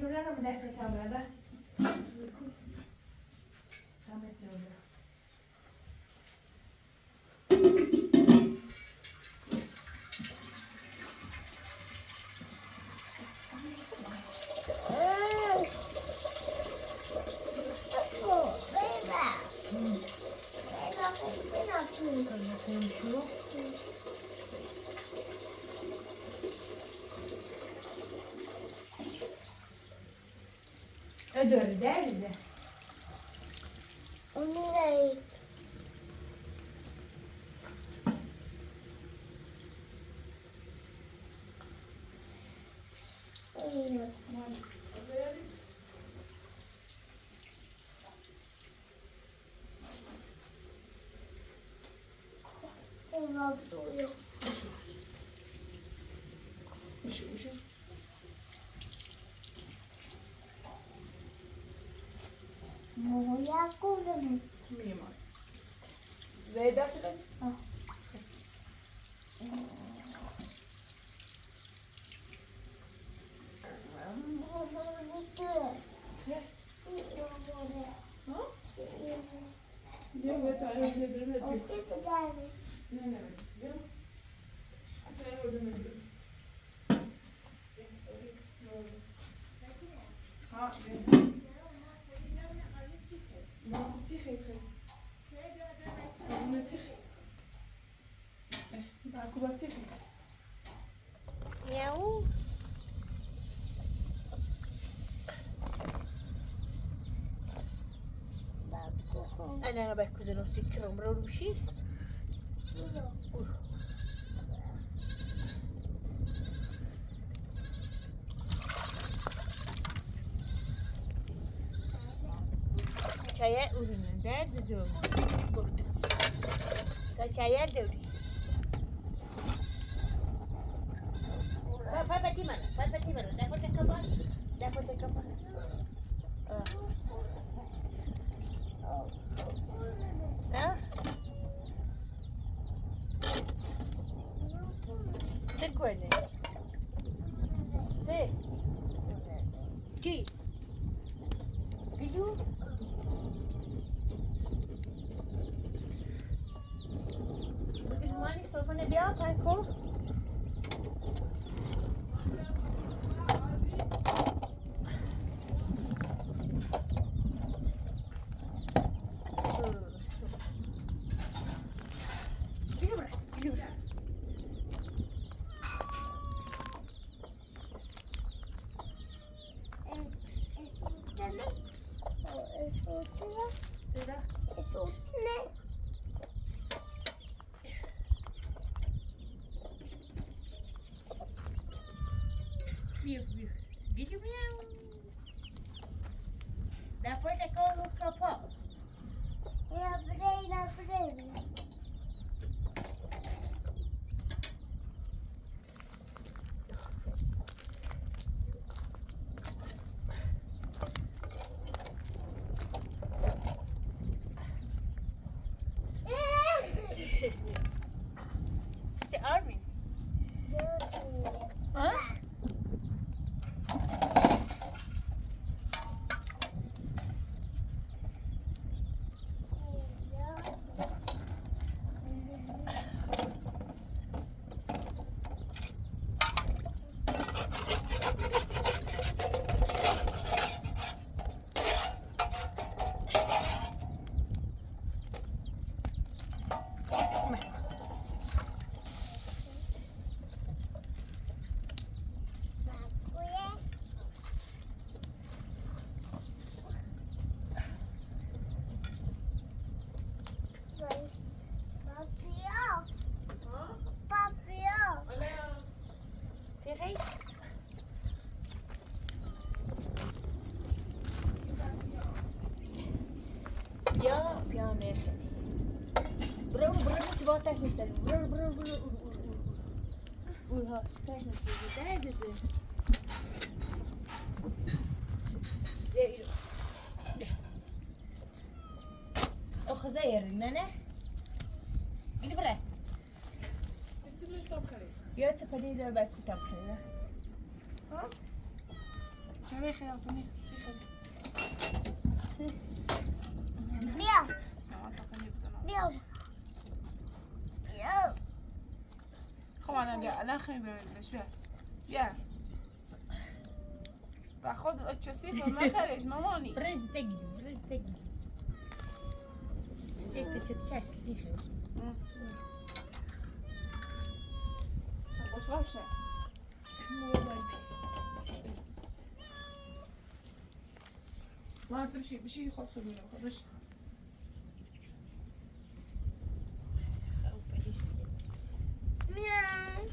جوره رو بدفع سامده سامت جوره Ödülü derdi. Onu vereyim. Moja kurwa. Mimo. Zajda sobie? O. No? Nie, bo to ale nie zrobię. Nie, nie, nie. A to ja będę mieć. Ha, wiem. No, cichej. Sabunę cichej. Tak, Kuba cichej. Miau. أنا باكل نص كيلو مرور وشي Çaya ürünü nerede diyor? Burada. Çaya diyor. Papa gimana? Dapat kapan? Ha? Sen kuene. Se. Ci. Gidiyor. Bugün mani sofana bir al kanko. Gidiyor mu? Depois de que eu capô. Abri. Size army. Ha? Sirei? Ya piano. Bravo, se volta aqui, sério. Bravo. Urha, faz não sei, deve ser. O خزاير إننا إني برا Gitsin de stop kare. يا تفدي ده بعد كتاب كذا چرا خیابونی چی خیلی بیا منطقه نبزنم بیا بیا خب الان خیلی ببینش بیا و خود چه سیفه ما خرج مامانی برز دقي تشاش كثير باش غبشة ما تمشي بشي يخلصوا منه خبش میام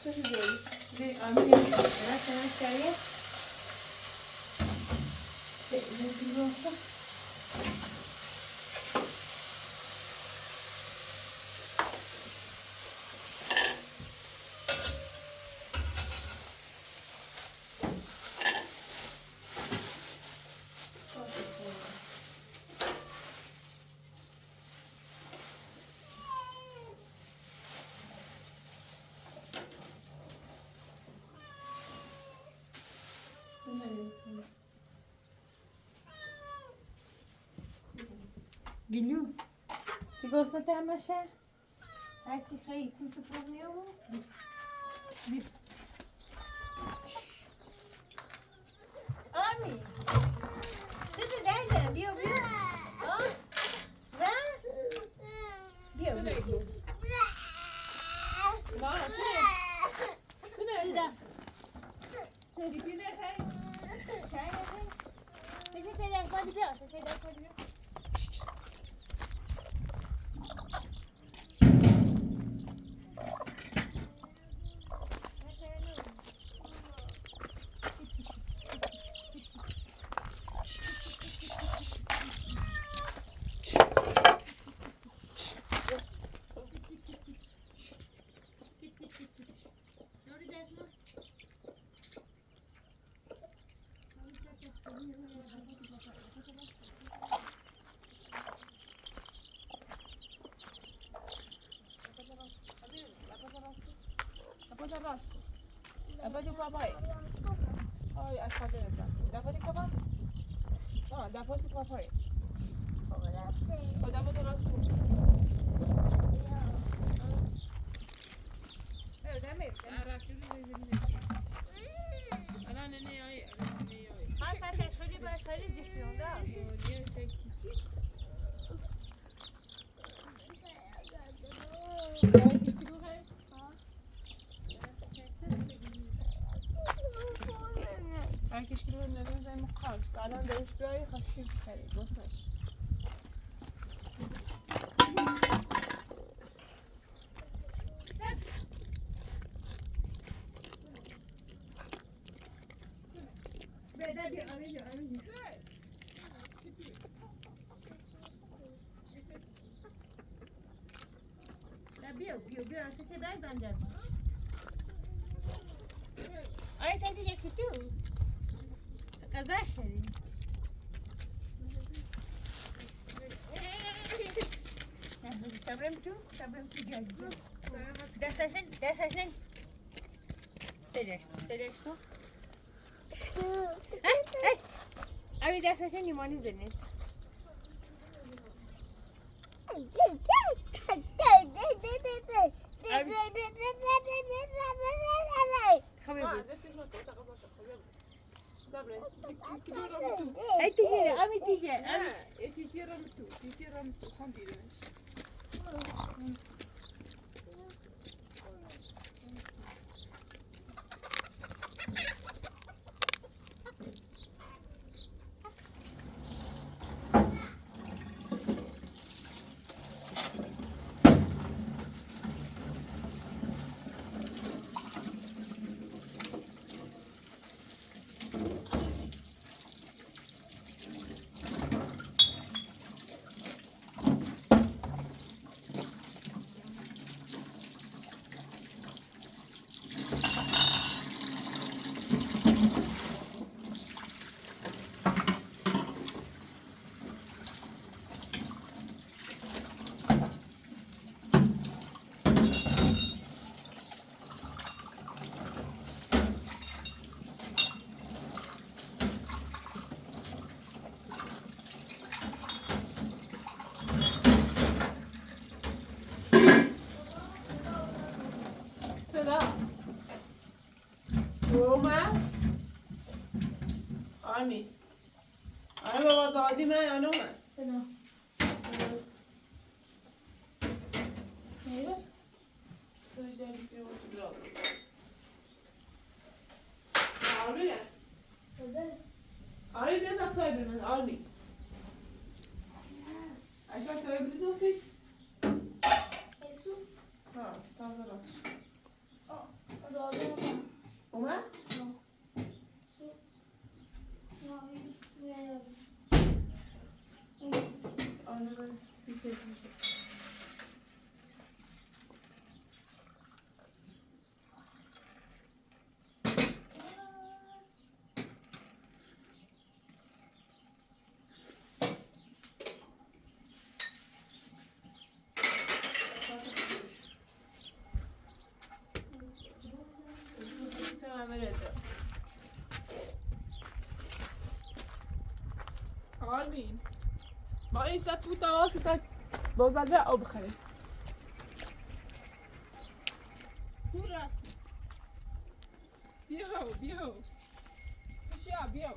چه جوری؟ بی آمین قلو تقصد تعمشى هاتي خي كنت تفرغني آمی سیده دایدم بیا و بیا ما سیده دیدی نه خیلی تجي كده خالي بيا تجي كده خالي بيا Apoya rasco. Apoya papai. Ay, hasta de esa. Apoya papai. Ah, apoya papai. Apoya rasco. Ara şunu rezil. Ana ne ay, ana ne ay. ما ساعتها خالي بقى خالي جيكيون ده Niye sen küçük? Ay, küçük o hay. هاي كشكله لنا زي مقال تعالى ندرس شوي خشين خير بوسش بيو أساسا داي بندر أي ساعتها جاكيتو غزاش هذي تبرمتو جاكيتو داساشن سريشتو هاي أبي داساشن يماني زنين ما زلت ما كنت أغزش خبير دبرن كده رمتو أي تيجي أمي تيجي تيجي رمتو خندي لمش آرمی آره بابا زادی من یا نه سلام نیست سرش داری که اون تو براد آرمی بده آرمی بیا تا چای بمن آرمی اشبه چای بریزاسی ایسو ها تازه راستش داده اومد؟ آره من سیته میشه آرمین ما این سه تو تواسی تا بازده آب بخریم هورا بیاو بیاو بشیا بیاو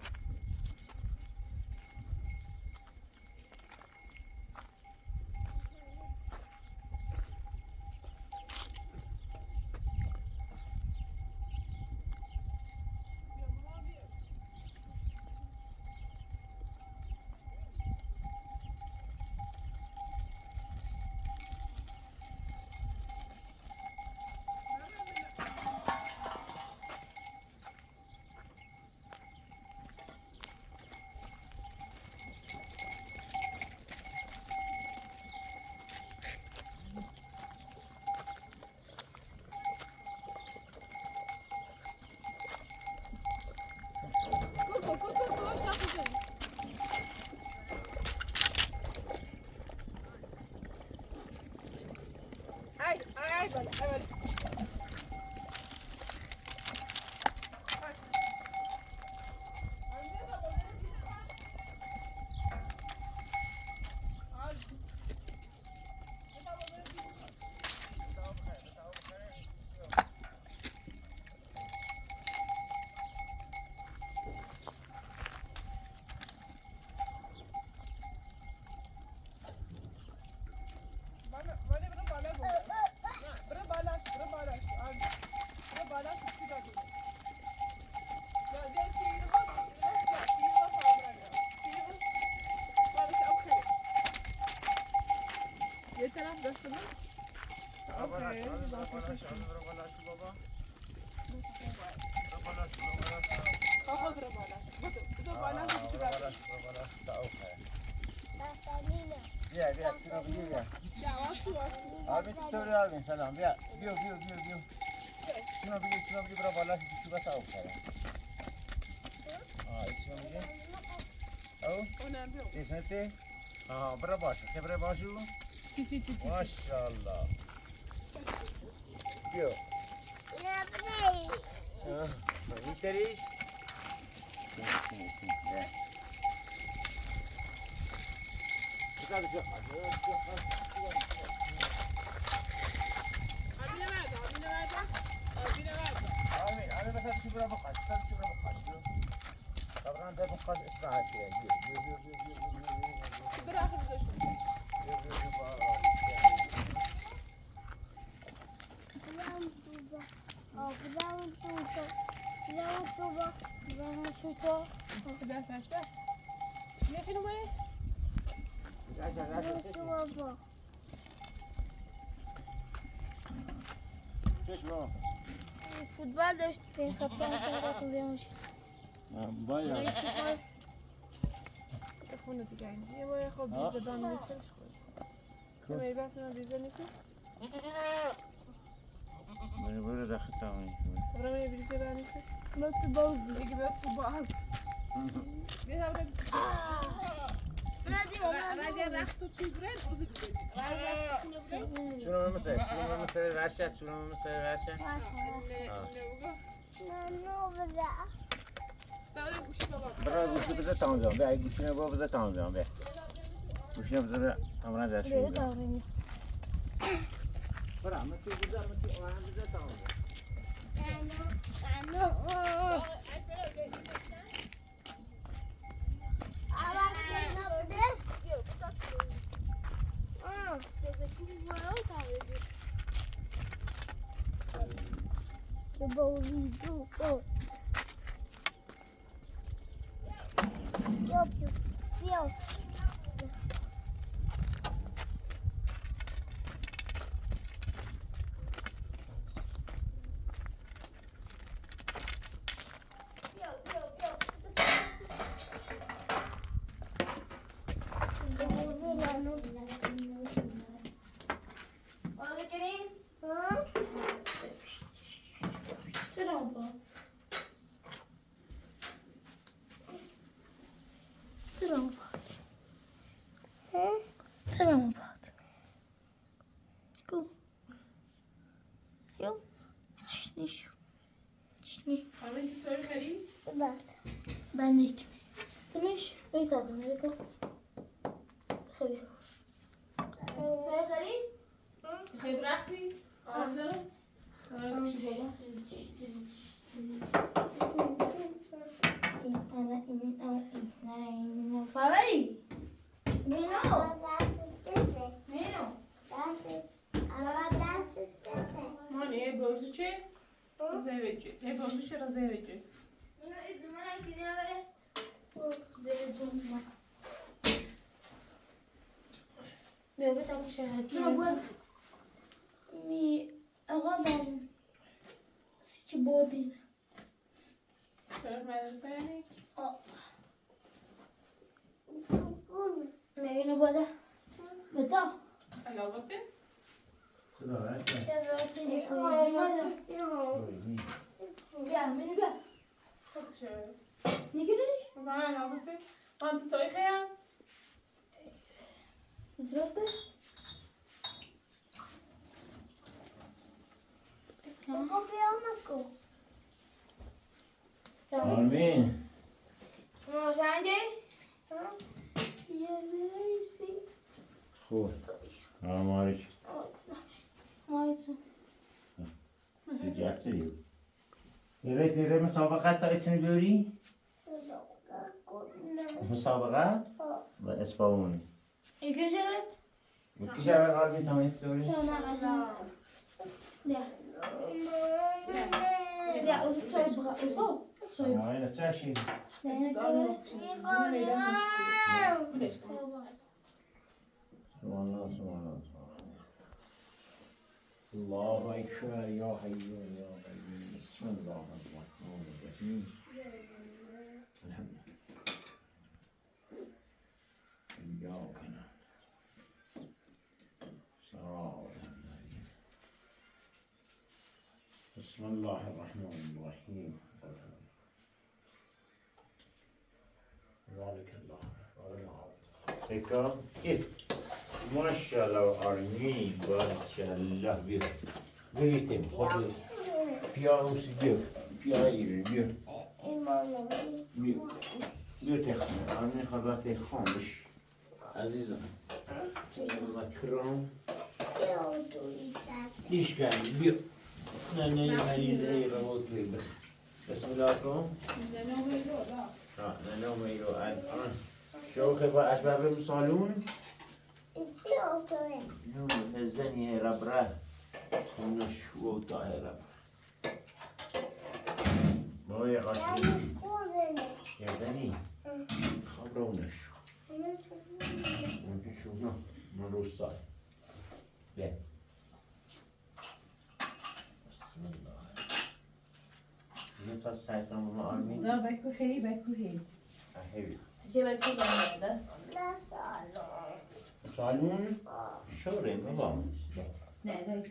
یه طرف دست بده بیا بیا بیا بیا آرمین چطوری آرمین سلام بیا بیا بیا بیا بیا شنو بگی برو بالا تو بس آب خره شنو بگی او اونم بیو اسمته برو باشو خبره باشو ماشاءالله بیا میتریش فوتبال داشتیم خط تنظیمش باید خونه دیگه یه بار خب بیزه دام نیستش خود می بس من بیزه نیستم برو داخل تمام برای من بیزه دام نیستم nasıl bozdu? دیگه به فوتبال بیا هر راجع رقص تیبرن اوزی بزنی شنو مثل ورشه شنو مثل ورشه برای گوشی بذار تمام بیا گوشی رو بذار تمام بیا گوشی رو بذار تمام دست شو برای من تو بذار من تو آهن بذار تمام بازی دو با یا بیا چرا باد؟ چرا باد؟ چرا باد؟ کو؟ یو؟ چشنیشو چشنی آرمین چای خرید؟ بعد بندیک تمش بیتادم نگو خیلی چای خرید؟ خیلی رقصی؟ آزار؟ آره بابا فاوری مینو مانه بازو چه؟ زیوجه نه بازو چرا زیوجه؟ مینو ازمان اگه نبره درجون ما بیا بتاعك شهد شو می اغادم سيكي بودين چرا مدرسه یعنی؟ نينو بودا بتا لازمته؟ خدا رحمت يا راسي كويس ماذا بيا من بيا خب چه؟ نيجي ليش نه لازمته؟ من چای خیام؟ درسته كم بيامكو آرمین ما عندي يا زيسي خوب آمارش ما يتم جاتری دیره مسابقه تا اتنی بیاری؟ مسابقه؟ و اسپاونی يجي جرت بکیش اول آرمین تا ایستوری؟ لا لا وصوب بغا وصوب صوب آینه چه شید؟ سبحان الله سبحان الله الله أكبر يا حي يا قيوم بسم الله الرحمن الرحيم الحمد لله إياك نعبد صراط المستقيم بسم الله الرحمن الرحيم ذلك الله إيه ما شاء الله آرمین بارک الله بیا بیتیم خود بیا اوسی بیا ایران بیا تخمه آرمین خدا خامش عزیزم الله کرام دیش کردی بیا نه مریضه ای روز بیا بسم الله کن نه میرو الان شوخه با اسباب سالون يوم الزني ربره ونشو طاهرة ما هي غاشي يا زني خبره ونشو ونشو ما روستاي لا بسم الله نتا سايتنا ما أرمين لا بكو خير أحبي تجيب الكل هذا سالون شوره بابا لا لا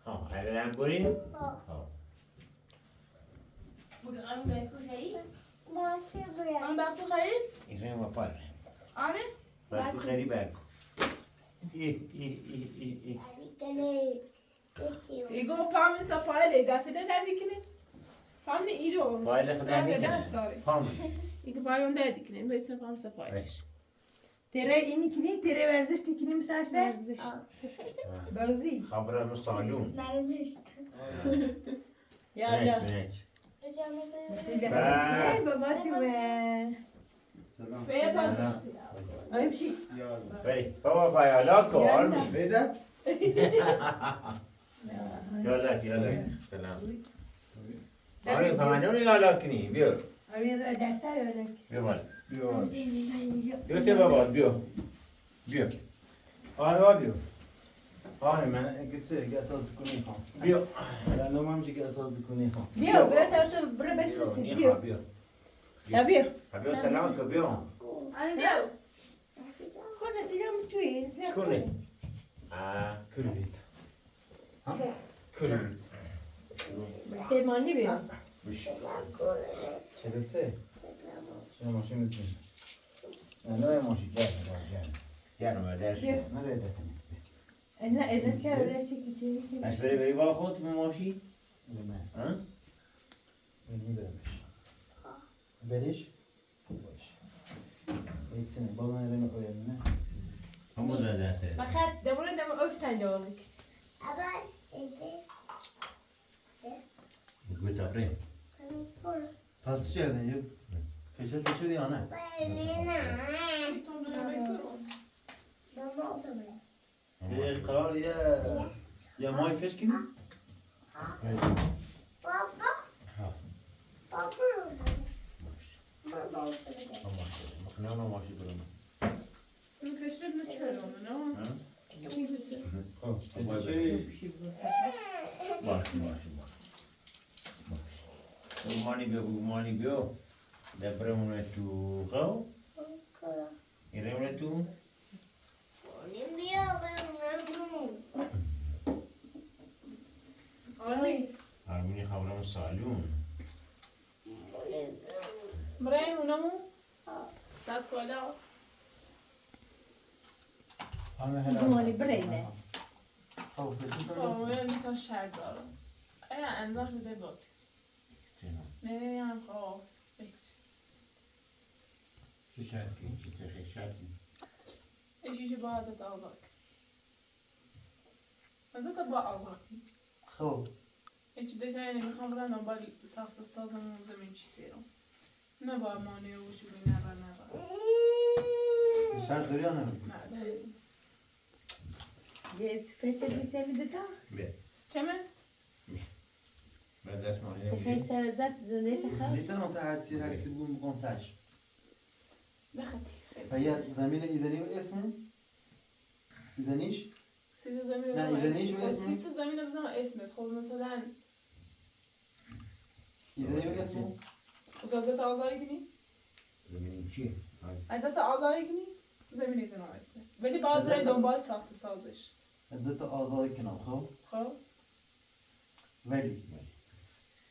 ها الان بریم ها بودن بکو خیلی؟ أنا بعرف خير ایران و پاره أنا برکو خیلی برکو ایگو پامین سفایله دستی نداری کنه؟ پامین ایرو فایل خدا دست داره پام ایگو پامین دردی کنه باید پام سفایله بس ترى إني كني ترى ورزشتي كني مساش ورزش بوزي خبره مسالون نرمست یالا نيت إيه باباتي و بیا پاسشتی أمشي بري بابا بايالاكو يلا. آرمي بدست يلا سلام آره پمانونی یالا کنی بیا همین را دسته یادک. بیا بالا بیا تی بابا بیا آره بیا آره من گفتم که اساس دکنی خام. بیا الان نمام چی که اساس دکنی خام. بیا تا تو برو بسوسی بیا. بیا بیا. بیا سلام که بیا آره بیا. خونه سیدم توی. کنه کلید. کنه تیمانی بیا. بش چه چه؟ چه ماشین میتونی؟ نه ماشین یارو مدرش نه ریده کنی. نه ادرس که اول چی اش بری با خود به ماشی نه ها میبرمش. بریش؟ باش. ایتسنه بالا نرم اویم نه. همون مدرسه فقط دمونه دم اوش سنجازی کشت. گوی تفریم پس چه کردن یه کشت چه یا نه؟ یه قرار یه مای فش کنی؟ مخنان و ماشی برم اون کشرت نچرم نه؟ مانی بیا دبرمونه تو خو ایرمونه تو آرمینی خبرم سالون برای اونمو سب کلا دمانی برینه. کاملا میتونم شرد دارم ایا انزاش بده بود نیم خواه بیت چه شرطی؟ چه شرطی؟ ایشیشی با حضرت آزار حضرت با آزار خب ایچی دشنه نمیخوام برن نبالی ساخت سازم زمین چی سیرم نبا مانه و چوبی نبا شرط داری یا نه؟ نه یه فشل بیسه میده تا؟ بیا چمه؟ بعد دست مانی خیلی نمیشه سر زد زنده تخواه؟ میتونم تا هرسی بگم بگم سرش. بخطی و یه زمین ایزنی و اسمه؟ ایزنیش؟ سیز زمین نه، رو ایزنیش و اسم؟ سیز زمین رو بزنم اسمت خب مثلا ایزنی و اسمه؟ حضرت آزاری کنی؟ زمین چی؟ حضرت آزاری کنی؟ زمین ایزن اسمت ولی باید برای دنبال ساخت سازش حضرت آزاد کنم خب؟ خب؟ ولی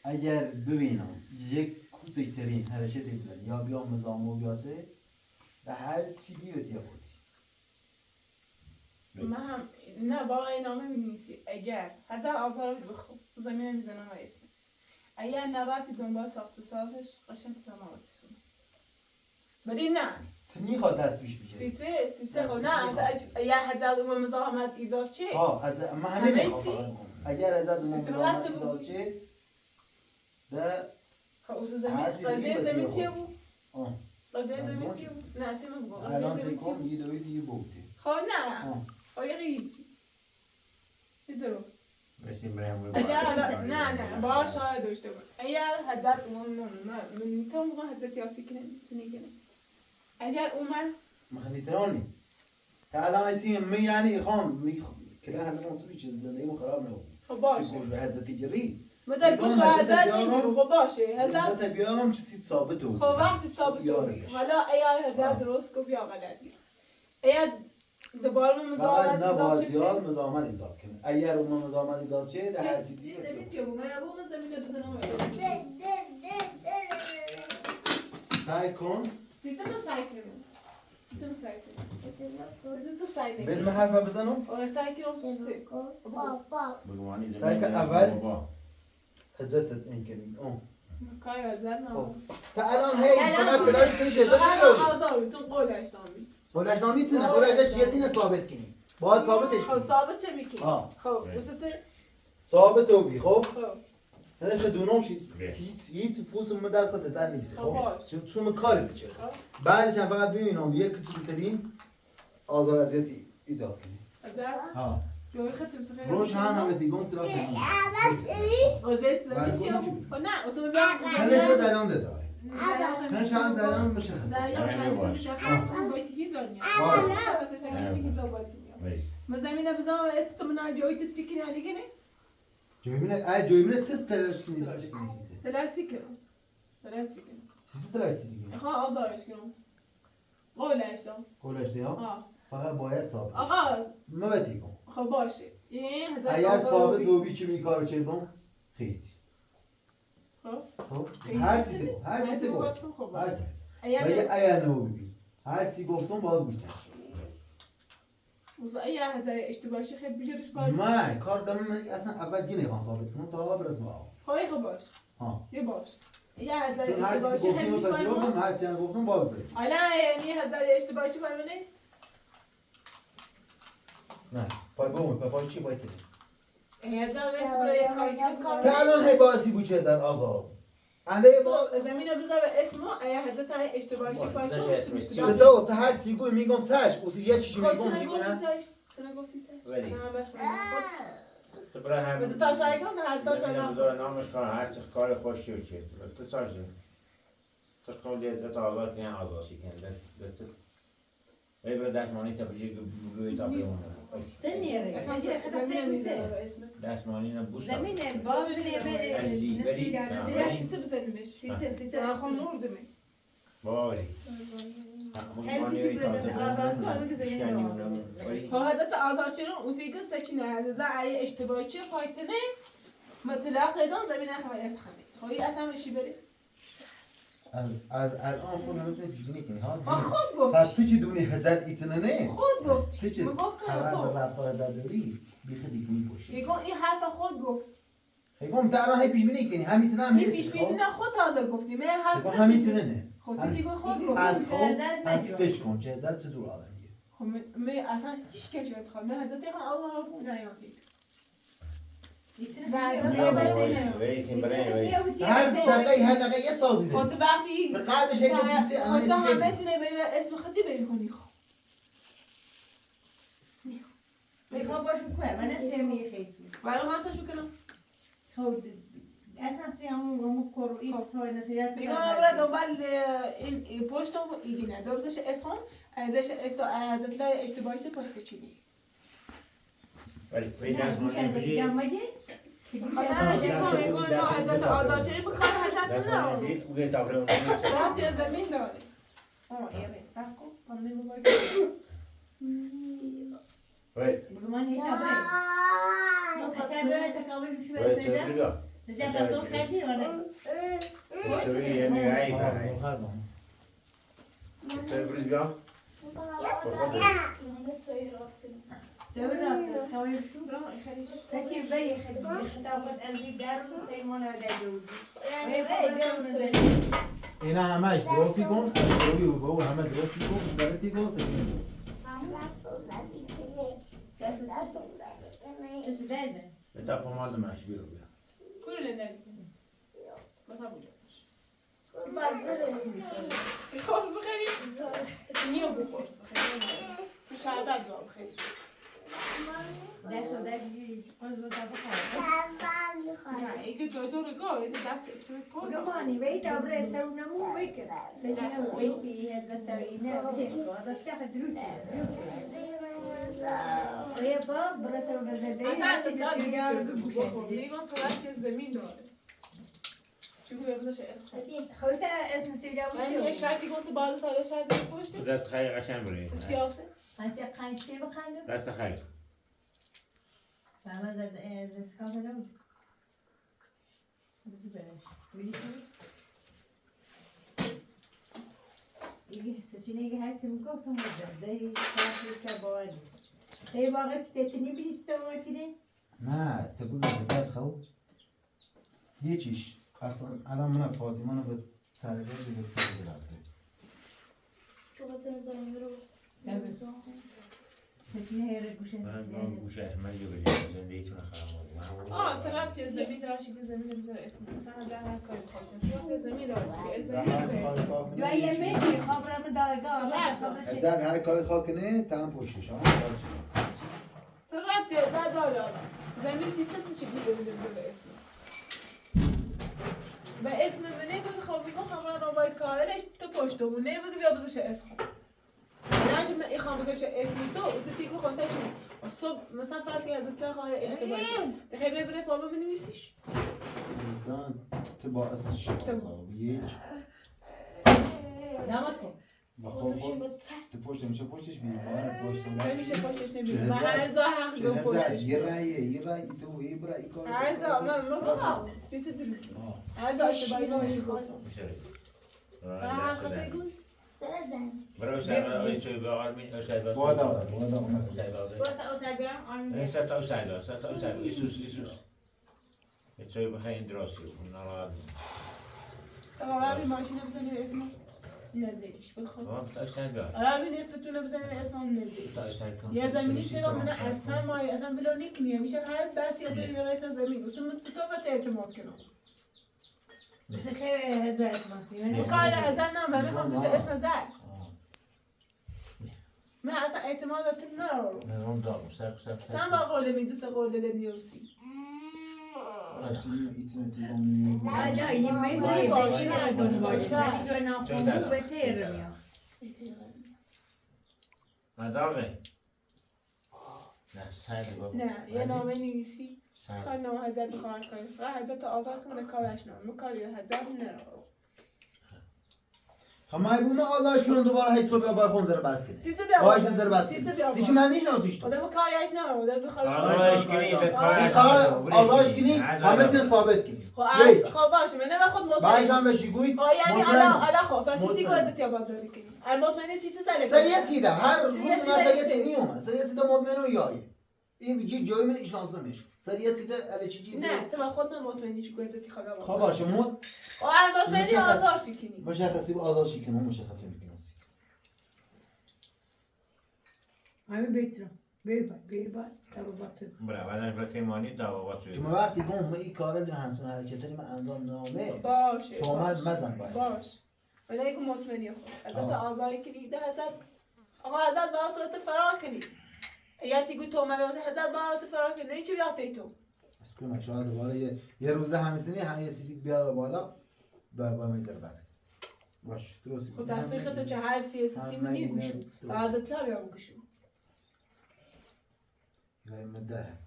اگر ببینم یک کوچکترین حرکتی بزن یا بیا مزامو بیاسه به هر چی بیوت یا بودی من هم نه با این نامه می‌نویسی اگر حضرت آزاری بخوب زمین میزنم اسمت اگر نباتی دنبال ساخت سازش قشنگ تمامتی سونه ولی نه تو میخواد دست پیش بگیری سیچه خب نه یا حضرت اومه مزاحمت ایجاد چه؟ من همین همه نخواه چی؟ فقط بکنم اگر ازت اون سیستم مزامت رد ایزاد بود. چه ده خب اوز زمین هر چی قضیه دیگه زمین باید چیه بخور. بود؟ آه. قضیه زمین مجموعی. چیه بود؟ نه سیمه بگو قضیه الان زمین چیه سیکم بود؟ یه دوی دیگه بودی خب نه آه. خب یه هیچی یه درست بسیم بریم اگر نه با شاید داشته بود اگر حضرت اومد من میتونم بگم حضرت یاتی کنه میتونی کنه اگر اومد مخنیترانی تا الان ایسی می یعنی خام کلا هنده منصوبی چیز زندگی ما خراب نبود خب باشه گوش به حضرت جری مدت گوش و حضرت نگیرو خب باشه حضرت حضرت بیارم چیزی ثابت بود خب وقتی ثابت یارش. بود حالا اگر حضرت درست گفت یا غلط گفت اگر دوباره فقط مزاحمت ایجاد نباید شد یار مزاحمت ایجاد کنه اگر اون مزاحمت ایجاد شه در هر چی چی؟ دیگه زمین چیه بود؟ من یا بود زمین بزنم سعی کن سیستم سایکلمون سیستم سایکلمون سیستم سایکلمون بریم حرف بزنم سایکلمون چی؟ بگوانی سعی کن زمین اول. بابا حضرت این کنیم کاری از در نه تا الان هی فقط تلاش کنی شه حضرت فقط بیاری آزار چون قولش نامی قولش نامی چنه قولش چیه تینه ثابت کنی باید ثابتش خب کنی ثابت چه میکنی؟ آه. خب واسه ثابت او بی خب خب هنش دونم شی بله. هیچ پوست من دست خود زن نیست خب خب باش. چون کاری بچه خب بعدش هم فقط ببینم یک کوچولترین آزار اذیتی ایجاد کنی از در ها جوی خط بسخه روش هم دیگون طرف وزيت بعد زميتي كل نه اصلا بیا هنش زران ده داره هنش هنش هم زران مشخص زران مشخص بايتي هيزونيا مشخص شكل هيزو بايتي مزامينا بزام است من جوي تسكني على كده جویمینه تست تلاش نیست تلاسي كده تلاسي كده چیزی تلاشی خا ازارش کنم قولش دام کلش دیا فقط باید ثابت آقا مبتی کن خب باشه این هزار اگر ثابت و بیچی می کارو کردم خیلی خب هر چی گفت هر چی گفت هر چی اگر نو ببین هر چی گفتم باید بیچش وصل اي هزار اشتباهی خیلی بیشترش باید ما کار دم اصلا اول دی نمیخوام ثابت کنم تا حالا برسم آقا خواهی خب باش ها یه باش یه هزار چون هر چی اشتباهی گفتم خیلی و بیشتر هر چی گفتم باید برسم حالا یعنی هزار اشتباهی چی فرمونه؟ نه پای چی باید تنیم هزار برای کار تا الان هی بازی بود چه زد آزار انده با زمین بذار اسمو ایا حضرت اشتباهی چی پای چطور تا هر چی گوی میگم تاش اوسی یه چیزی میگم خودت میگم نگفتی چش ولی. انا همش تو برای هم بده تاش ای گفت هر تاش زمین بذار نامش کن هر چی کار خوشی و چیز تو چاش تو خودی از آزار کنی آزارشی کنی ای به دستمانی تبلیغ بگوی تا بیونه تنيري زمین میذاره اسم دستمانی نبوش زمين الباب اللي سیاسی بزنیش سيسي خون نور دمی باری ها حضرت آزار چرا اوسی که سچینه هزار ای اشتباهی چی پایتنه مطلق دادن زمین اخوای اسخنه هایی اصلا بشی بری از الان خود نمیشه پیش بینی کنی ها خود گفت خب تو چی دونی هزار ایتنه نه خود گفت تو چی گفت که خبر تو به رفتار هزار داری بیخ دیگه میپوشی یگو این حرف خود گفت خیلی تا الان هی پیش بینی کنی همیتونه هم این نیست پیش بینی نه خود تازه گفتی من حرف خب همیتونه نه خود چی خود گفت از فکر کن چه هزار چطور آدمیه خب من اصلا هیچ کسی نمیخوام من حضرت الله رو نیاتی هر دقیقه یه سازی خود داری وقتی به قلبش هی گفتی چه خود همه تینه به اسم خطی بری کنی میخوام باشم که من سیمی خیلی ولی من چشو کنم خود اساسی همون کروی تو نسیت میگم برای دنبال این پشتم ایگینه دوبزش اسم ازش حضرت الله اشتباهی چه پشت چینی ولی به دستمانی بجی حالا شکر میگم حضرت آزار چینی بکار حضرت نه بگیر تا برای راحت از زمین داره یه صف کن من نمی‌باید ولی بگمان یه کبره اچه کامل بشو ولی برسیده چطوری بزن بازم خیلی آره چطوری یه میگایی بایی چطوری بیا سوي راسك كمان بشو تكي بري خدي خطابت أزي دارو سيمون هذا جوزي اینا همش درستی کن روی و بابا همه درستی کن برای کن سکنی چه داده بتا پماد ماش بیرو بیا کل نداری ما تبودیم خوش بخیری نیو بخوش بخیری تو شهدت دار بخیری دست و دستی از رو نه اگه دو رگاه ایده دست اچمه کن بگمانی بایی تابره سرو نمو بکر سجنه بایی بی هزت اینه بکر از شخص دروتی ویا با برسه و بزده اصلا از اطلاع بخور میگن صورت که زمین داره چیگو ببزش اسم خواسته اسم سیبیل یعنی یه بود شرطی گفت بالا تا یه شرطی پشتی دست خیلی قشنگ بری سیاسه انت قاعد شيء بخانه دست خیلی فما زاد زسكان هذا بدي بلاش بدي يجي السجين يجي هاي سمكوت هم ده يجي كافي كباري هي باقي تتني بيستوى كده نه تقول هزار خو یه چیش اصلا الان من فاطمه رو به طریقه دیگه سر رفته سجين هي رجوش من گوشه احمدی بگیرم زندگیتون خراب طلب چه زمین داره که زمین بذار اسم مثلا از هر کاری بخواد زمین داره که زمان دو ايامي خبره من دارگاه هزار هر کاری خواه کنه تمام پشتش ها سرعت يا زاد ولا زميل 300 چیزی بودیم به اسم به اسم منه بود خب میگم خبر رو باید کارش تو پشتمونه بود بیا بزنش اسم نه من این خام بزنش اسم تو از تیگو خواستش صبح مثلا فرضی از اطلاق های اشتباهی دقیقه ببره فارم بنویسیش مثلا تبا استش یک نمکن بخواب پشت میشه پشتش بیرون باید نمیشه پشتش نمیشه و هر جا حق دو پشتش یه رأی تو یه برای کار هر جا من میگم سیسی دروکی هر جا اشتباهی نمیشه گفتم حق بگو برای سر چه به آرمین اشتباه بادا باید اوسر بیارم آرمی ستا اوسر ایسوس چه بخیر دراستی کن نلاد آره ماشین بزنی به اسم نزدیکش بخوام اوسر بیار آره نصفتون بزنی به اسم نزدیک یه زمینی سرا من اصلا مای اصلا بلا نیکنیه میشه هر بس یا به رئیس زمین اصلا من چطور به اعتماد کنم مثل خیلی هزارت مافی کار هزار نه من میخوام زش اسم زر من اصلا اعتمادات ندارم نرم دارم sen var öyle miydi sen öyle diyorsun Hala yemeği başına başına dönem konu beterim ya. نداره نه سعی بگو نه یه نامه نویسی کار نامه حضرت کار کنی و حضرت آزار کنه کارش نامه کاری حضرت نرو همه بوم آزادش کنم دوباره هیچ تو بیا با خون زر بس کنی سیزه بیا باش زر بس سیزه کنی بیا سیچ من نیش نوزیش تو آدم کاریش نرو آدم بخواد آزادش کنی به آزادش کنی همه چیز ثابت کنی خب باشه من خود مطمئن باش هم بشی گوی یعنی الا خب فسیتی گوزت یا بازاری کنی المطمئن سیسه زله سریعتی ده هر روز من سریعتی میومد سریعتی ده مطمئن و یایی این یه جایی من ایش لازمش سریعتی ده علی چی نه تو خود من مطمئنی چی گوزتی خدا بازاری خب باشه المطمئنی آزار شکنی مشخصی با آزاد شکنی مشخصی میکنی Abi betrim. Beybat. Tababatı. برای بعدش برای تیمانی دعوات شد شما وقتی گم ما این کار رو همچون حرکتی من انجام نامه باشه تومت مزن باش ولی اگه مطمئنی خود حضرت آزاری کنی ده حضرت آقا حضرت با صورت فرار کنی یا تیگو تومت حضرت با صورت فرار کنی نه چی بیاتی تو از کنم شاید دوباره یه روزه همیسینی همه یه سیری بیا بالا با میذاره بس باش درستی خود تحصیل خطا چه هر سیاسی منی گوشو و حضرت لا بیا بگوشو یه مده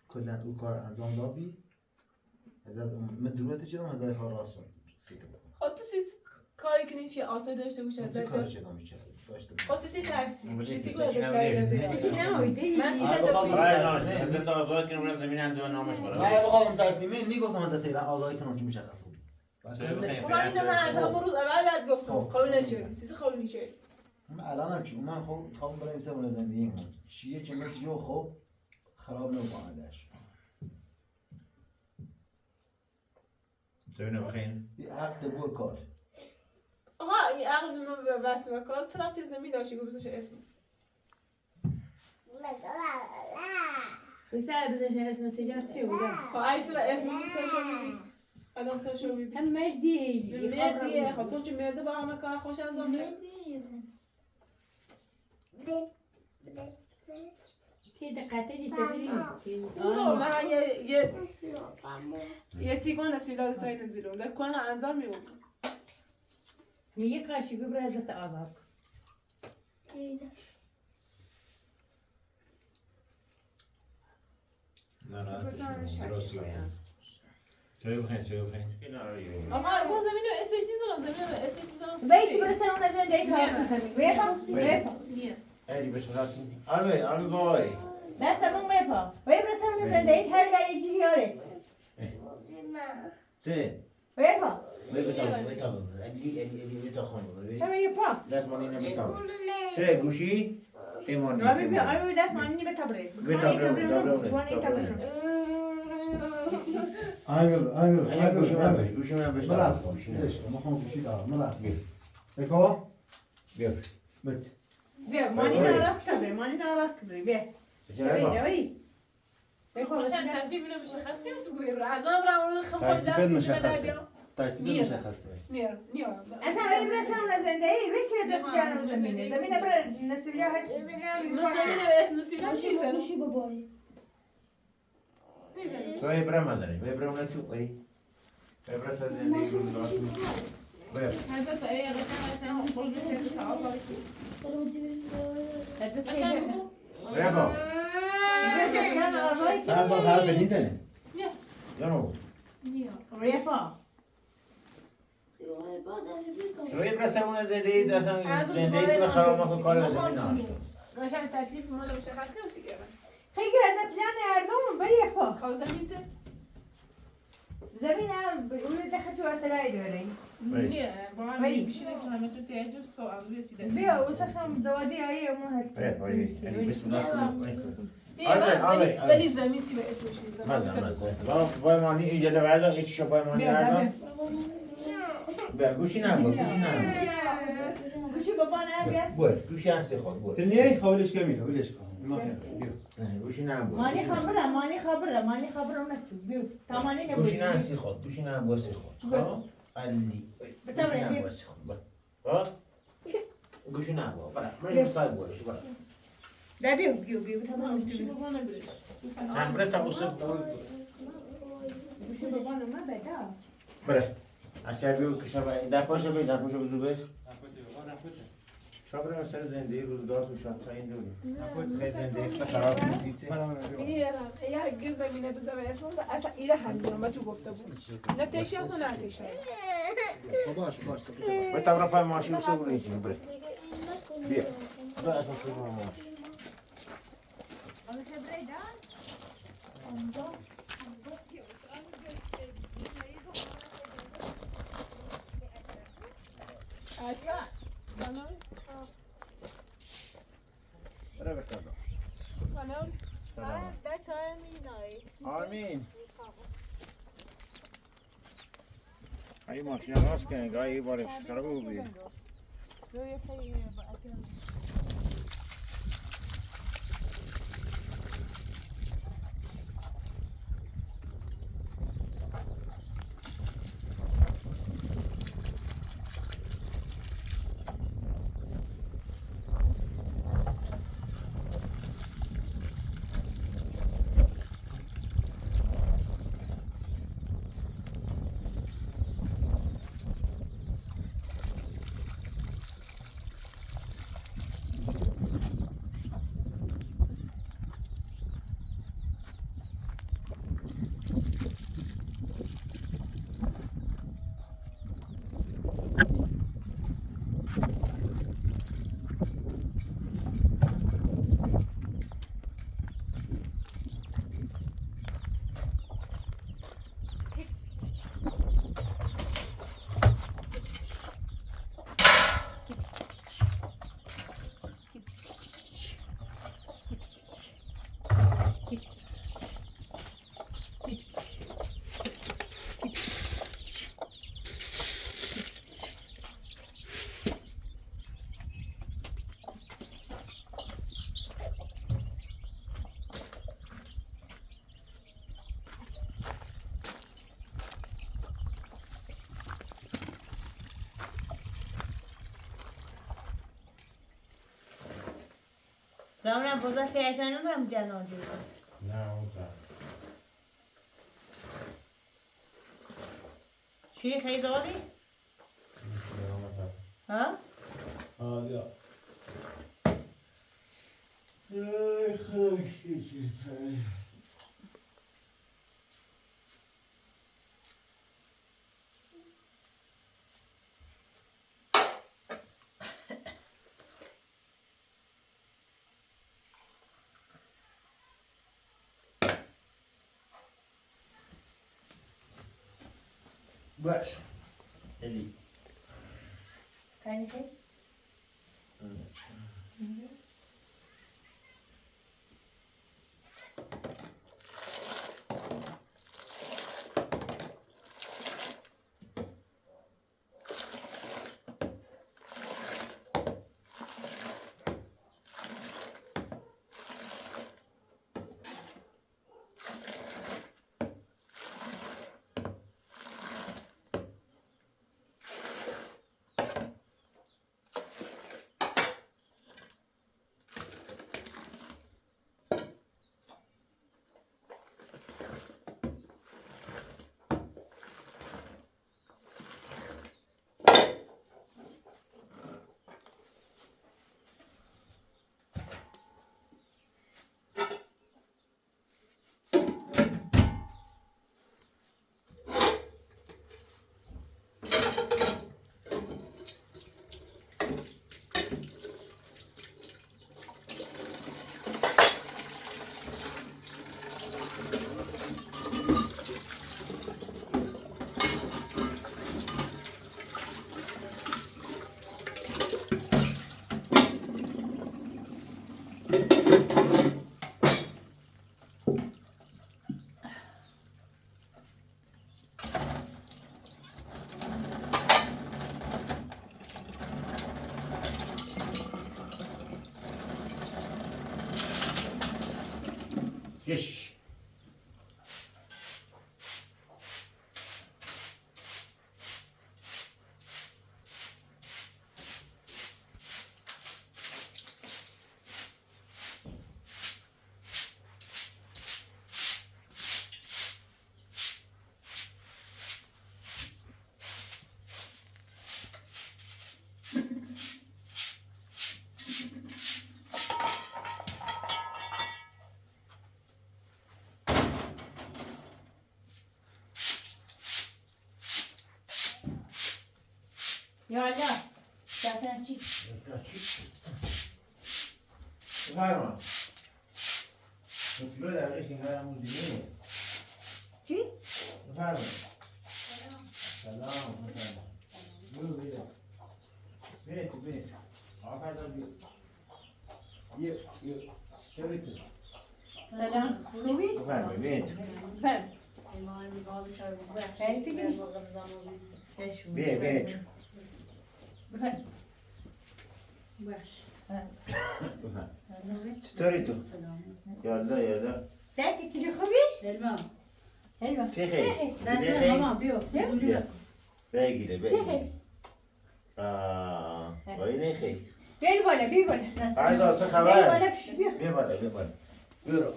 کلا او کار انجام دادی حضرت من دروته چرا حضرت کار راست سیت خود تو کاری کنی چی آتو داشته باشه چه حضرت کاری چه نمیشه داشته خود سیسی ترسی سیسی سیسی گوزت کرده Peki ne oydu? من چی آره، ندارم برای حضرت آزاد کنیم برای زمین اندو نامش من برای بخوام ترسیمی نیگفتم حضرت ایران آزادی کنم چه مشخص بود خب من اینو من از همون روز اول بعد گفتم قبول نشدی سیسی قبول نشدی من الانم چی من خب برای سمون زندگیمون چیه که مثل جو خب خراب نمی‌کنه ازش تو اینو بخین یه عقد بود کار آقا این عقل به من واسه و کار چرا تو زمین داشتی گوزش اسم Mesela bize şehrine sıcak çiğ olur. خب عیسی و اسم چه می‌بینی الان چه می‌بینی Hem merdi. مردیه خب چون مرده با همه کار خوش انجام میده Ki dikkate geçebilir. برو من یه چیگون نسیلات تایی نزیلون ده کنه انجام می‌بینم Niye karşı bir biraz da azap? نه درستی تو بخین آقا اون زمین اسمش نیزنم زمین اسمش نیزنم Belki böyle sen ona zendeyi kalmışsın. Vefa. هری به صورت آره بای Ders tamam mı yapalım? Böyle sen ona zendeyi her yer yiyecek. سه Vefa. بتابون اگه بتاخون Hemen yapalım. دست مانی نمیتابون سه گوشی تیمانی Abi bir ders manini be tabre. گوشی من بشتر ما خون گوشی دارم مرا بکو بیا بت Be manini aras tabre. Manini aras tabre. Be. Davari. عشان ترتیب اینو مشخص کنیم تو گویی رو از آن برای خم خود ترتیب مشخصه ترتیب مشخصه نیر Esen öyle bir sen ona زنده ای وکی از جان زمینه زمینه برای نسلی ها هرچی زمینه به اسم نسیلم نیزن گوشی بابایی نیزن تو برم مزنی برم نه تو ای برم سر زندگی روزگار تو برم حضرت ای قشنگ قول بشه تا آزار کی قشنگ بگو برم با سر با حرف نیزنه بیا جانو ریفا شوی برسمون زندگی داشتن زندگی تو خراب نکن کار زمین ناشت قشنگ تکلیف مال مشخص کنم سیگار خیلی حضرت لان اردوم بریفا خو زمین چه زمین هم اون دخل تو اصلای داره نه با من میشینه که همه تو تیجو سوال رسیده بیا وسخم زوادی هایی اون هست بسم الله بیا ولی زمین چی به اسمش میذارم مزه بای مانی ایجاد وردا هیچ شو بای مانی وردا بیا گوشی نه گوشی نه گوشی بابا نه بیا بور گوشی هستی خود بور تنیه خالش کمی ولش کن ما گوشی نه بور مانی خبره اون تو بیا تمانی نبود گوشی نه هستی خود گوشی نه باسی خود ها علی گوشی نه باسی خود با گوشی نه با برا من سال بورش برا ده بیا تمام گوشی بابا نبرش هم برا تا وسط گوشی بابا نه بده برا اشتر بیو کشا در پاشو بی در پاشو بدو بش شابره مثل زندگی روزگار تو شاد تا این دوری خیلی زندگی خراب میدیده یا گز زمینه بزنم اسمم اصلا ایره همینم با تو گفته بود نه تیشی اصلا نه تیشی باش باید تا برا پای ماشین بسه برو اینجا بره بیا برو اصلا شروع برو ماشین برو بکردم سلام آرمین ای ماشین راست کنی گاهی یه بارش خراب رو بیه زمانم بزرگ تیشنم هم جنان دیگه نه اون کار شیری خیلی داری؟ ها؟ بیا ای خاکی باش الی کنی خیلی؟ کش. یا الله دفتر چی؟ بفرما. کیلو دقیقه کنار همون دیگه. چی؟ بفرما. سلام. بفرما. برو بیره. بیره. آقا فرزاد بیا. چطوری تو؟ سلام خوبی؟ بفرما بیره. بفرم ایمان مزاحم شد بخش. خیلی به موقع زمان بیره. بفرم بخش. بفرما. چطوری تو؟ سلام. یالا. درکی کجا خوبی؟ دلما. حلوه چه خیلی؟ دست ماما بیا. زوری بیا. بکن. بگیره. وای نه خیلی. بیل بالا دست فرزاد چه بیل خبر؟ بالا پیش بیا بیا بالا. برو.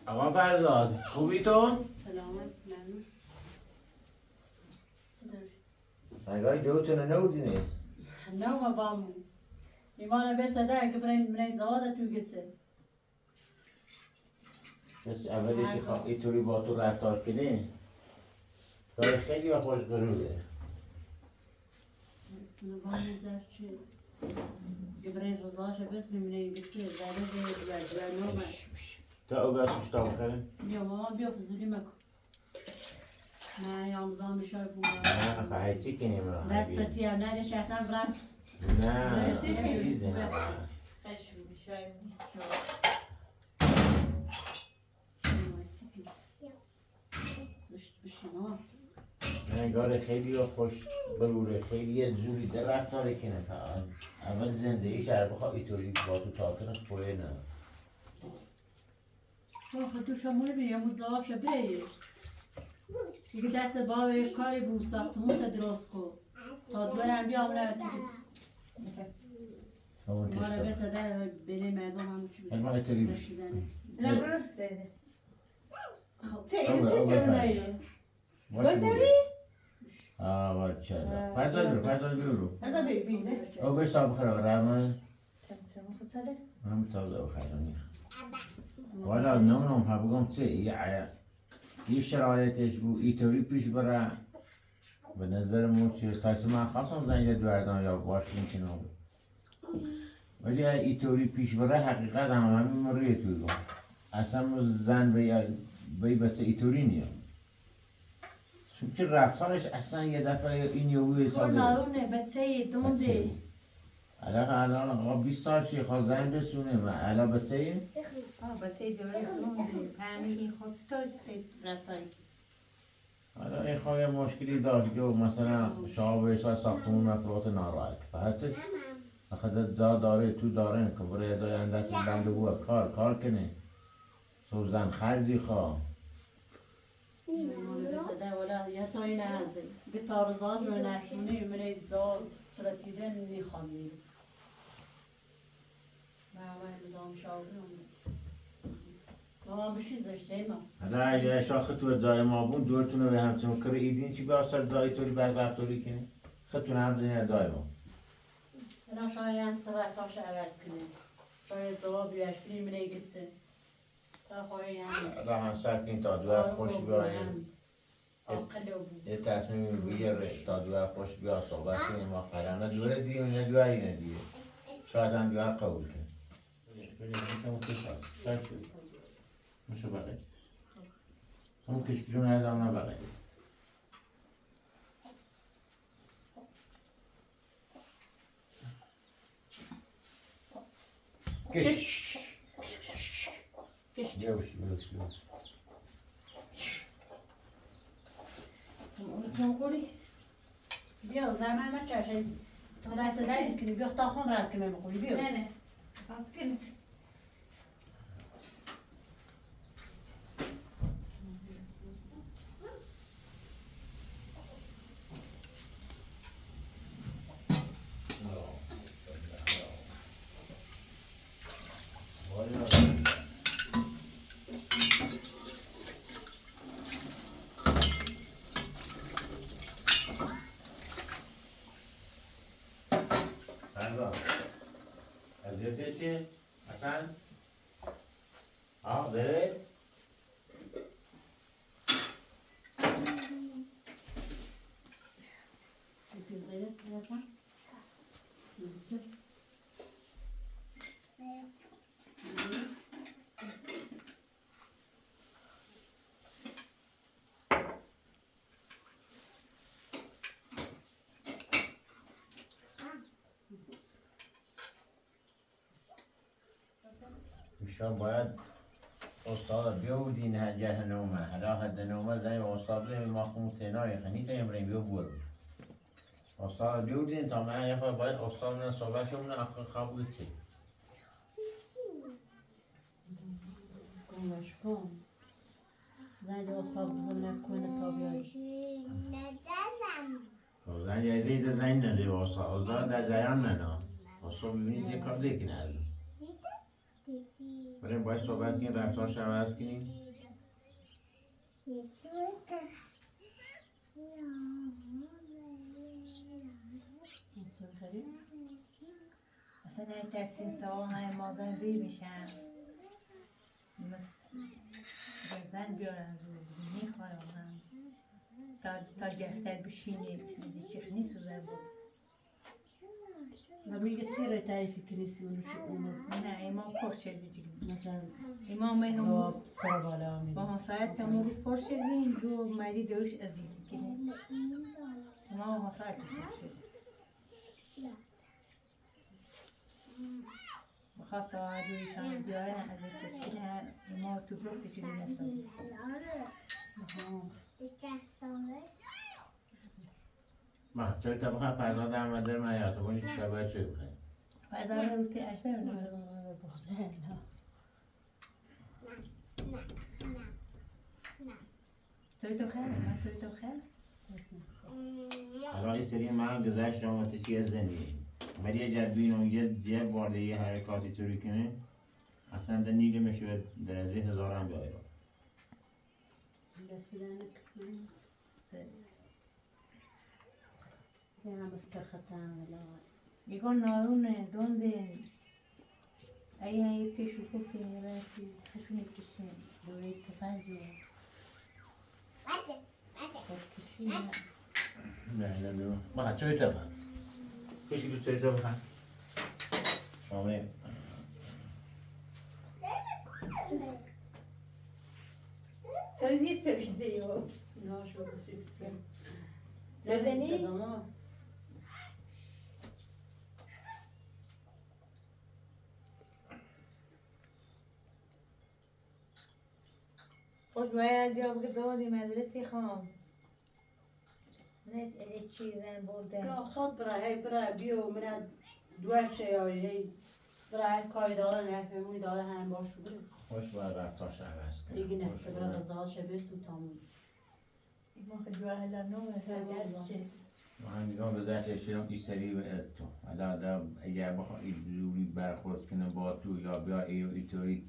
آقا فرزاد خوبی تو؟ سلامت ممنون. صدر. نگاه دوتونه نودینه. نوم بامو. ایمان به صدر گبرین من زاده تو گیتسه. بس اولش اینطوری با تو رفتار کنه داره خیلی با خوش غروره. سنو بامو زر چی؟ گبرین رضاشه بس من گیتسه زاده زر نومه. تا او بس تا بخرم. بیا ماما بیا فضولی مکن. نه یامزا میشه بود. نه فهیچی کنیم را. دست پتی هم نداشت اصلا برم. نه چیز نه. خشم شاید زشت بشین نگاره خیلی با خوش غروره خیلی یه جوری در رفتار کنه فقط. اول زندگیش هر بخواه اینطوری با تو تاکن خوره نه. آخه تو شمونه بیامود زواب شه بیایی دیگه دست با یک کاری بود ساختمون تا درست کن تا دورم بیام نه تیکت همون ما را تشتا. بسده بینه مردم همون چی بود ما اینطوری بیش. رسیدنه نه برو سیده او چه بفرش. اونایی داری؟ بچه فرزاد برو. از ببینه او بهش تا بخره برای چه مسلسله؟ هم تازه بخرم والا نمیدونم ها بگم چه یه شرایطش بود اینطوری پیش بره به نظر من چه تایسی من خواستم زنگ دوردان یا واشنگتن بود ولی اینطوری پیش بره حقیقت همین مریه توی گم اصلا زن به بچه اینطوری نیام چون که رفتارش اصلا یه دفعه این یهوی سازه کرداونه بچه دونده الان آقا 20 سال شیخ ها زن بسونه و الان بچه بچه دوره دونده پهمی این خودستاش خیلی رفتاری حالا این خواهی مشکلی داشت که مثلا شما به حساب ساختمون مفروض ناراحت فهمت اخذ داره تو داره که برای ادای اندست بنده بوه کار کنه سوزن خرجی خواه مالا بسده ولی یه تایی نهزه به تارزاش و نسونه منه زار سرطیده نیخوانی من امزام شاورم ماما بشی زشته ما حالا اگه شاخ تو ادای ما بون دورتون به همچنون کره ایدین چی به اثر دایی توری بد رفتاری کنه خودتون هم زنی ادای ما اینا شاید سرطاش عوض کنه شاید زواب بیاش بینی منه گتسه تا خواهی هم را هم سر کن تا دوه خوش بیاین آقل و بود یه تصمیم بگیره تا دوه خوش بیا صحبت کنیم آخر نه دوره دیگه نه دوه اینه دیگه شاید هم دوه قبول کنه میشه بقیه همون کشکیلون ازم نبقیه کش بیاوش اونو تو خوری بیا زمان ما چشه تا دست داری کنی بیا تا خون رد کنی بخوری بیا نه خواست کنه Azar. Eziyet چیه؟ اصلا؟ آه بره؟ Güzel birazdan. Güzel. ایشان باید استاد بیودین هجه نومه هلا هد نومه زنی استاد بیم ما خون تنای خنی تیم بریم بیو بورم استاد بیودین تا من یه خواهد باید استاد من صحبت شمونه آخر خواب بود چی Konuş kon. Zence ustad bizim ne koyunu tabiayı. زن جدید زن نزی و استاد در زیان نه استاد ببینید یه کار دیگه نه بریم باید صحبت کنیم رفتارش عوض کنیم Nasıl خرید؟ اصلا این ترسیم سوا های مازن بی میشن زن بیارن زود میخوایم هم تا جهتر بشینید چیخ نیست و زن بود و میگه تیره تعریفی کنیسی اونو نه ایمان پرشل بجیم مثلا ایمان مهمون جواب سر بالا با آمید. همسایت همون رو پرشل بین دو مری دوش ازید کنید ایمان همسایت پرشل بخواست آدویشان بیارن از این تشکیل ایمان تو گفتی که دونستم ما چه طبقه فرزاد احمد در من تو بونی چه باید چه بخیر بازار رو تی اشبه رو Bazen ona bazen. توی تو خیلی من توی تو خیلی الان این سری من گذشت شما چی از زندگی ولی یه جربین و یه بار یه حرکاتی طوری کنه اصلا در نیگه میشه در از 1000 هم بیاید رسیدن نه بس کرختن ولا میگن نارونه دونده ای هایی چی شکل کنی رفتی خشونی کشیم دوره تفنجو خود کشی نه نه ما چه طبقه کسی تو چه طبقه شامل چرا نیت چویده یو نه شو بچه زدنی؟ زمان خوش باید بیا بگه دادی مدرسی خام نیست ایلی چیزن بردن برا خود برای بیو من دوار چه یاری برای کاری داره نه فهمی داره هم باش بره خوش باید رفتارش عوض کنه دیگه نه که برای رضا شبه سوتامون ما خود جوه هلا نوم درس چه ما هم میگم به ذات اشترام این سری و تو حالا اگر بخوای زوری برخورد کنه با تو یا بیا ایتوری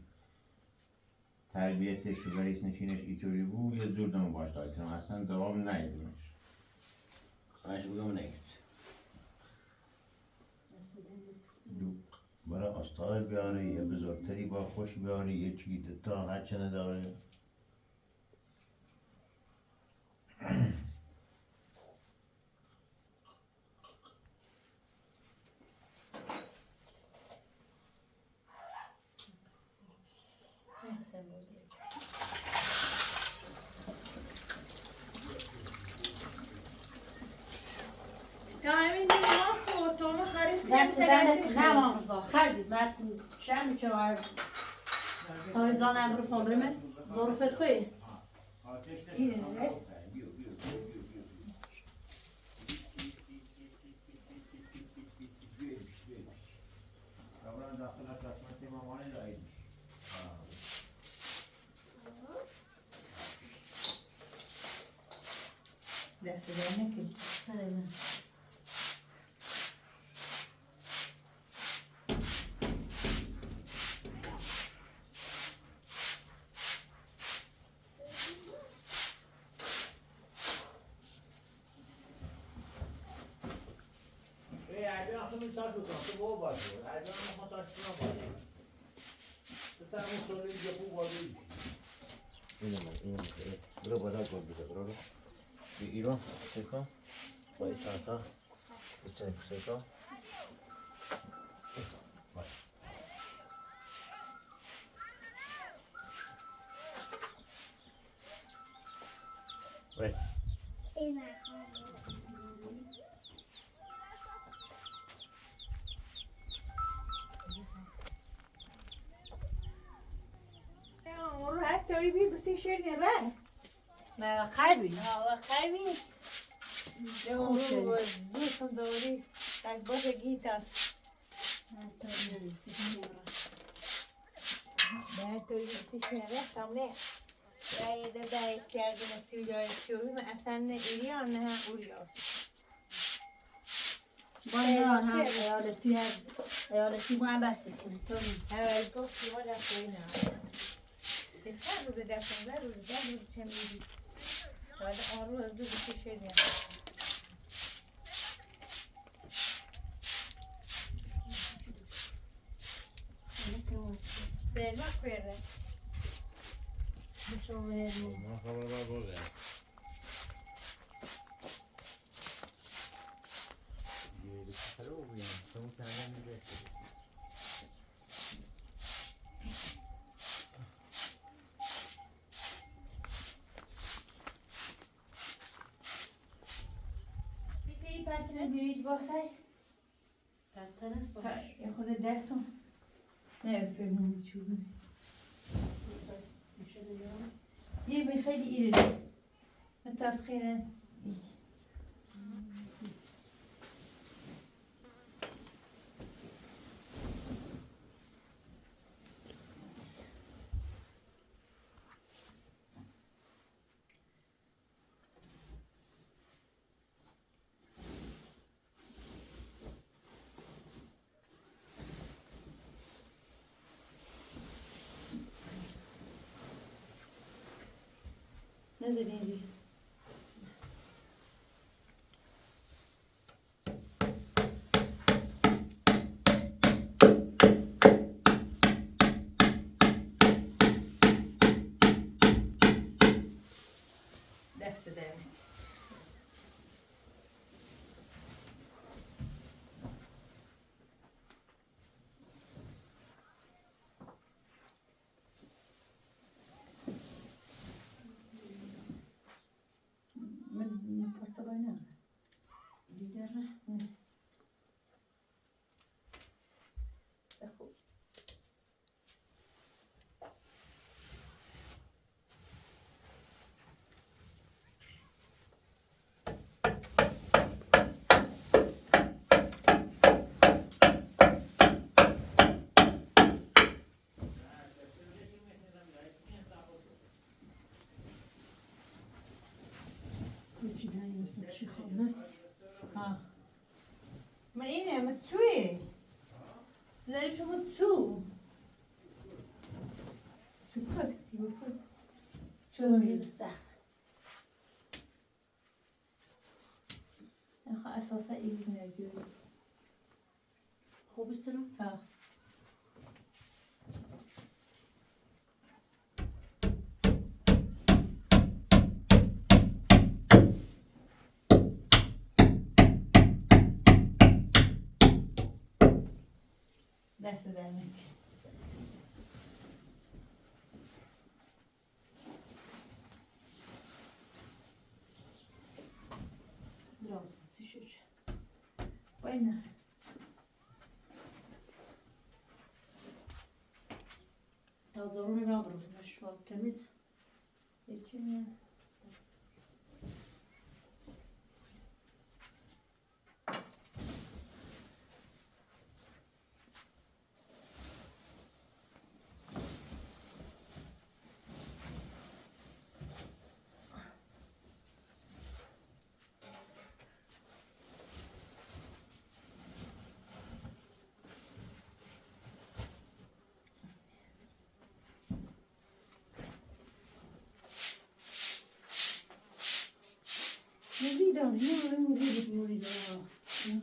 تربیتش و بریس نشینش ایتوری بود یه زور دم باش داری کنم اصلا دوام نیدونش همش بگم نیست برای استاد بیاره یه بزرگتری با خوش بیاره یه چی تا هرچه نداره نحسن بودی تا همین دیگه ما سوتومو خریست دست دست نه مامزا خردید من شرم چه وار تا این زانم رو فامرمه ظروفت خوی اینه دست در نکنی سر من میتاش بکنم تو با باشه ایران ما تاش کنم باشه تو سر مصولی دیگه خوب وارد اینو برو بالا گل بده برو ایران سکا با چانتا بچه سکا Wait. اون رو هر طوری بی بسی شیر نه ما خیلی آه خیلی اون رو زود داری از باز گیتار در طوری بسی شیر نه سامنه یه در چیارگی نسیو جای چیوی من اصلا نه ایریان نه هم اوریان باید هم ایالتی ما هم بسته کنی تو اول گفت ما دسته اینا بسیار روز دستم روز چه میدی بعد آن روز دو بسی شیر نه سلما کویره ما خبر بر بوده یه دیگه رو بگیم تو متنگم میده بیایی پرتنه بیایید باسای پرتنه باش یه خود دستم نه فرمون چوبونه یه بی خیلی ایره متاس خیره نزدیدی دست داره من پرتقال نه دیگر نه خوب من اینه متسوی زنی شما تو تو کد تو میره سخت اخواه اساسا ایلی نگیری خوب است نه ها دست درنک درامسی شد باید نه تا ضروری نبرو مشوار تمیز هیچی نه موری داره موری داره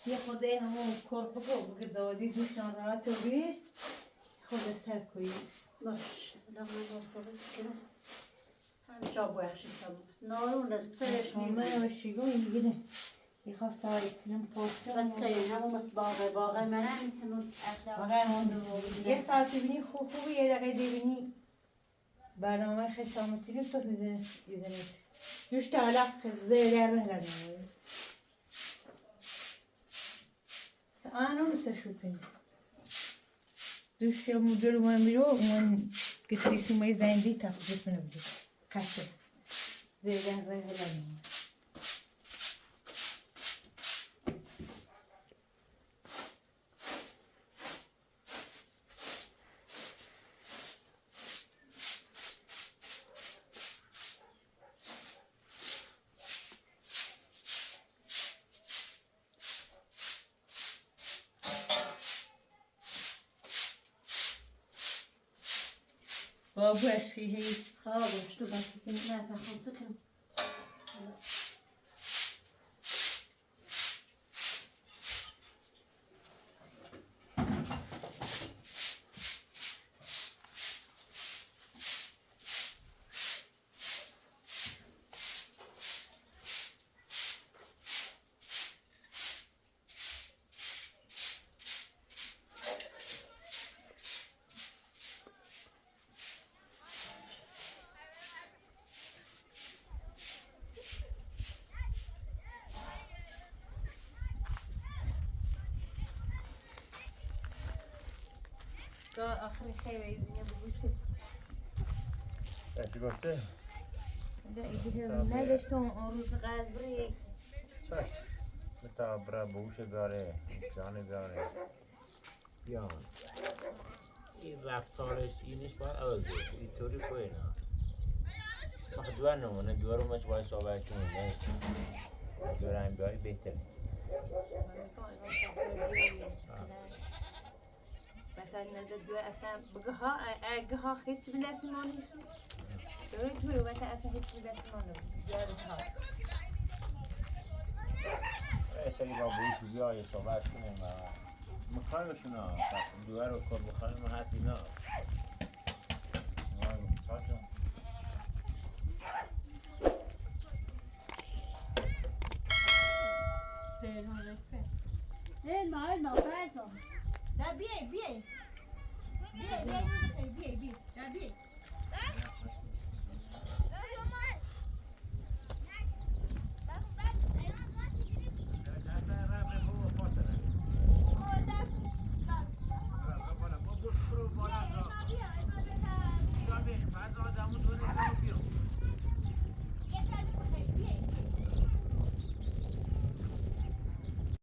یه خود این همون کرپکو بگذاری دوشان راحت و بی خود سر کوی باش لغمه مرسابه کنم همچه آب بخشی سبب نارون از سرش همه نیمه و شیگو این دیگه میخواد سایتیم پرسه بعد سیر همون مثل باقه من هم مثل اون آقا همون یه ساعتی بینی خوب یه دقیقه بینی برنامه خشامتی رو تو میزنید دوش تعلق زیر بهلن آنو مثل شوپین دوش مدر من بیرو اون گتریسی مای زندی تفضیف منو بیرو قصه زیر بهلن بابو اشکی هی خوابش تو بس کنی نه بخون سکنم آخری خیلی ایزینه بگوچه چی گفته؟ نداشتم اون روز قدری چش متا برا بوش داره جان داره بیان این رفتارش اینش باید عوض بشه اینطوری کوی نه آخه دور نمونه دورمش باید صحبت کنیم نه دور هم بیاری بهتره مثلا نزد دو اصلا بگه ها اگه ها هیچ به دست ما نیست دوی وقت اصلا هیچ به دست ما نبود بیاره ها سری با بوش بیای صحبت کنیم مخالفشون ها دور رو کن مخالف من حتی نه علما فرزم دا بیای بیای بیای بیای بیای بیای دا بیای